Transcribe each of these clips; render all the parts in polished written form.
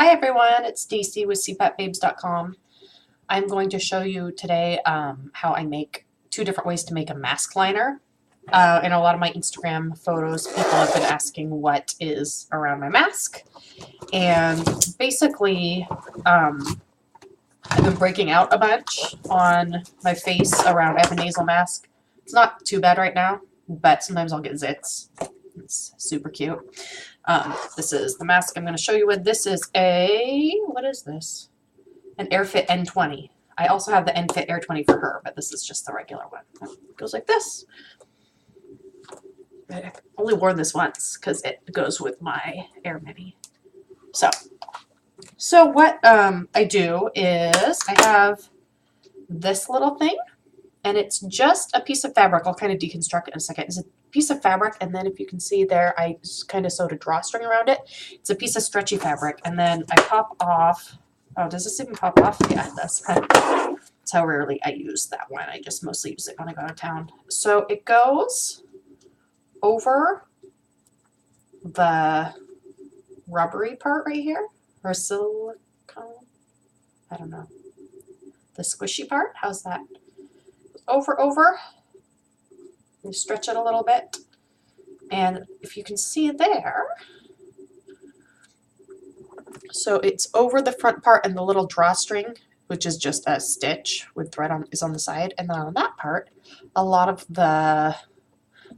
Hi everyone, it's Stacy with CPAPbabes.com. I'm going to show you today how I make two different ways to make a mask liner. In a lot of my Instagram photos, people have been asking what is around my mask. And basically, I've been breaking out a bunch on my face around. I have a nasal mask. It's not too bad right now, but sometimes I'll get zits. It's super cute. This is the mask I'm going to show you with. This is what is this? An AirFit N20. I also have the NFit Air 20 for her, but this is just the regular one. It goes like this. I've only worn this once because it goes with my Air Mini. So what I do is I have this little thing, and it's just a piece of fabric. I'll kind of deconstruct it in a second. It's a piece of fabric, and then if you can see there, I just kind of sewed a drawstring around it. It's a piece of stretchy fabric, and then I pop off. Oh, does this even pop off? Yeah, it does. That's how rarely I use that one. I just mostly use it when I go to town. So it goes over the rubbery part right here, or silicone. I don't know. The squishy part. How's that? Over. You stretch it a little bit, and if you can see there, so it's over the front part, and the little drawstring, which is just a stitch with thread on, is on the side, and then on that part, a lot of the,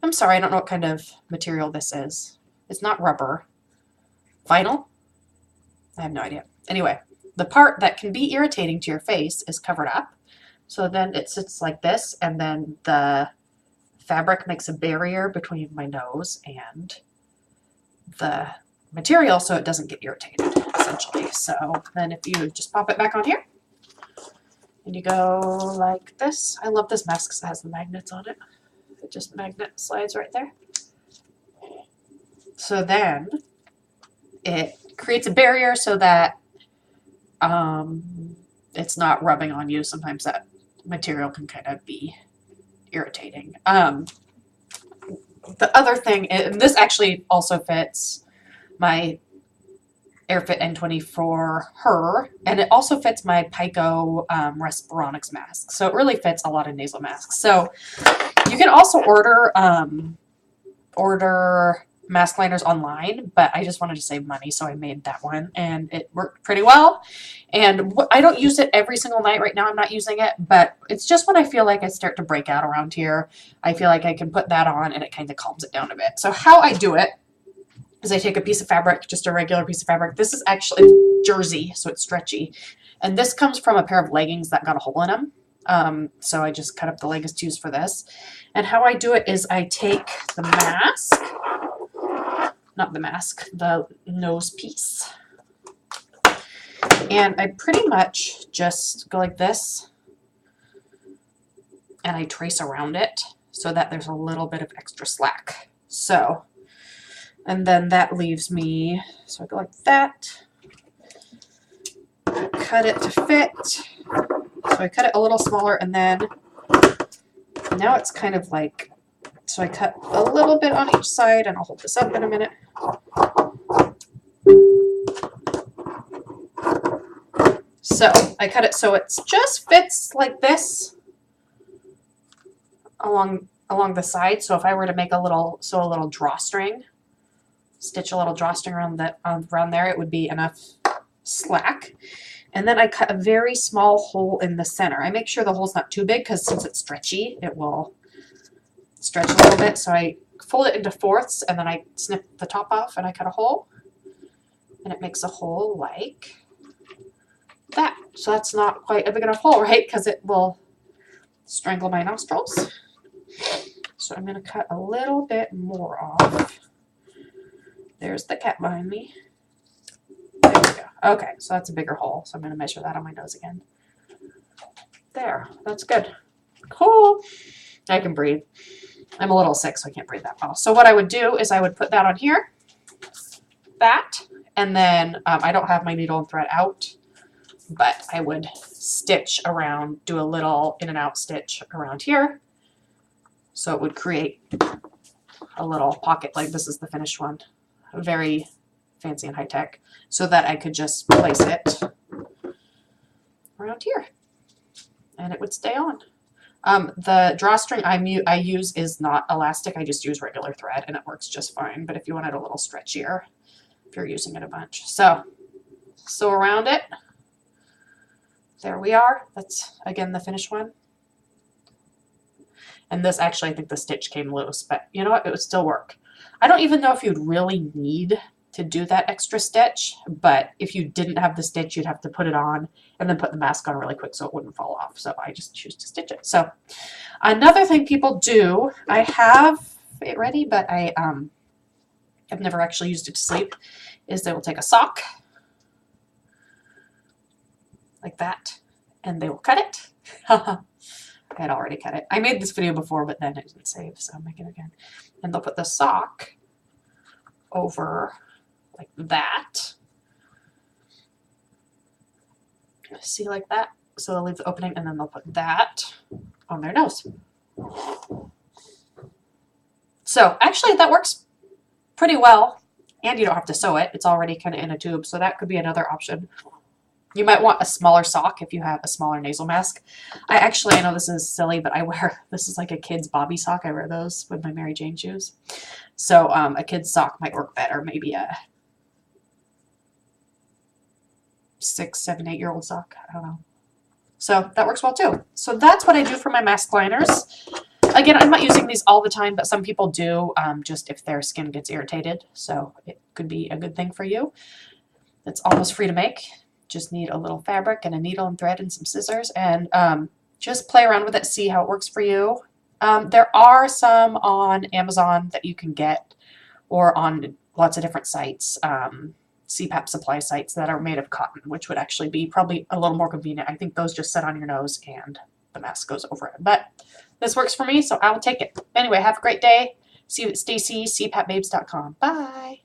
I'm sorry, I don't know what kind of material this is. It's not rubber. Vinyl? I have no idea. Anyway, the part that can be irritating to your face is covered up. So then it sits like this, and then the fabric makes a barrier between my nose and the material so it doesn't get irritated, essentially. So then if you just pop it back on here, and you go like this. I love this mask because it has the magnets on it. It just magnet slides right there. So then it creates a barrier so that it's not rubbing on you. Sometimes that material can kind of be irritating. The other thing, and this actually also fits my AirFit N20 for her, and it also fits my Pico Respironics mask. So it really fits a lot of nasal masks. So you can also order mask liners online, but I just wanted to save money, so I made that one, and it worked pretty well. And I don't use it every single night. Right now I'm not using it, but it's just when I feel like I start to break out around here, I feel like I can put that on and it kind of calms it down a bit. So how I do it is I take a piece of fabric, just a regular piece of fabric. This is actually jersey, so it's stretchy. And this comes from a pair of leggings that got a hole in them. So I just cut up the leggings to use for this. And how I do it is I take the mask, not the mask, the nose piece. And I pretty much just go like this, and I trace around it so that there's a little bit of extra slack. So, and then that leaves me, so I go like that, cut it to fit. So I cut it a little smaller, and then now it's kind of like, so I cut a little bit on each side, and I'll hold this up in a minute. So I cut it so it just fits like this along the side. So if I were to make a little drawstring, stitch a little drawstring around there, it would be enough slack. And then I cut a very small hole in the center. I make sure the hole's not too big because since it's stretchy, it will stretch a little bit. So I fold it into fourths, and then I snip the top off, and I cut a hole, and it makes a hole like that. So that's not quite a big enough hole, right? Because it will strangle my nostrils. So I'm going to cut a little bit more off. There's the cat behind me. There we go. Okay, so that's a bigger hole. So I'm going to measure that on my nose again. There, that's good. Cool. I can breathe. I'm a little sick, so I can't breathe that well. So what I would do is I would put that on here, and then I don't have my needle and thread out, but I would stitch around, do a little in and out stitch around here. So it would create a little pocket, like this is the finished one. Very fancy and high tech, so that I could just place it around here and it would stay on. The drawstring I use is not elastic. I just use regular thread and it works just fine. But if you want it a little stretchier, if you're using it a bunch. So around it, there we are. That's, again, the finished one. And this, actually, I think the stitch came loose, but you know what? It would still work. I don't even know if you'd really need to do that extra stitch, but if you didn't have the stitch, you'd have to put it on and then put the mask on really quick so it wouldn't fall off. So I just choose to stitch it. So another thing people do, I have it ready, but I've never actually used it to sleep, is they will take a sock like that and they will cut it. I had already cut it. I made this video before, but then it didn't save, so I'm making it again. And they'll put the sock over like that. See, like that? So they'll leave the opening and then they'll put that on their nose. So actually that works pretty well, and you don't have to sew it. It's already kind of in a tube, so that could be another option. You might want a smaller sock if you have a smaller nasal mask. I know this is silly, but this is like a kid's bobby sock. I wear those with my Mary Jane shoes. So a kid's sock might work better, maybe a 6, 7, 8-year-old sock. I don't know. So that works well too. So that's what I do for my mask liners. Again, I'm not using these all the time, but some people do, just if their skin gets irritated. So it could be a good thing for you. It's almost free to make. Just need a little fabric and a needle and thread and some scissors, and just play around with it, see how it works for you. There are some on Amazon that you can get, or on lots of different sites, CPAP supply sites that are made of cotton, which would actually be probably a little more convenient. I think those just sit on your nose and the mask goes over it. But this works for me, so I will take it. Anyway, have a great day. See you at Stacy, cpapbabes.com. Bye.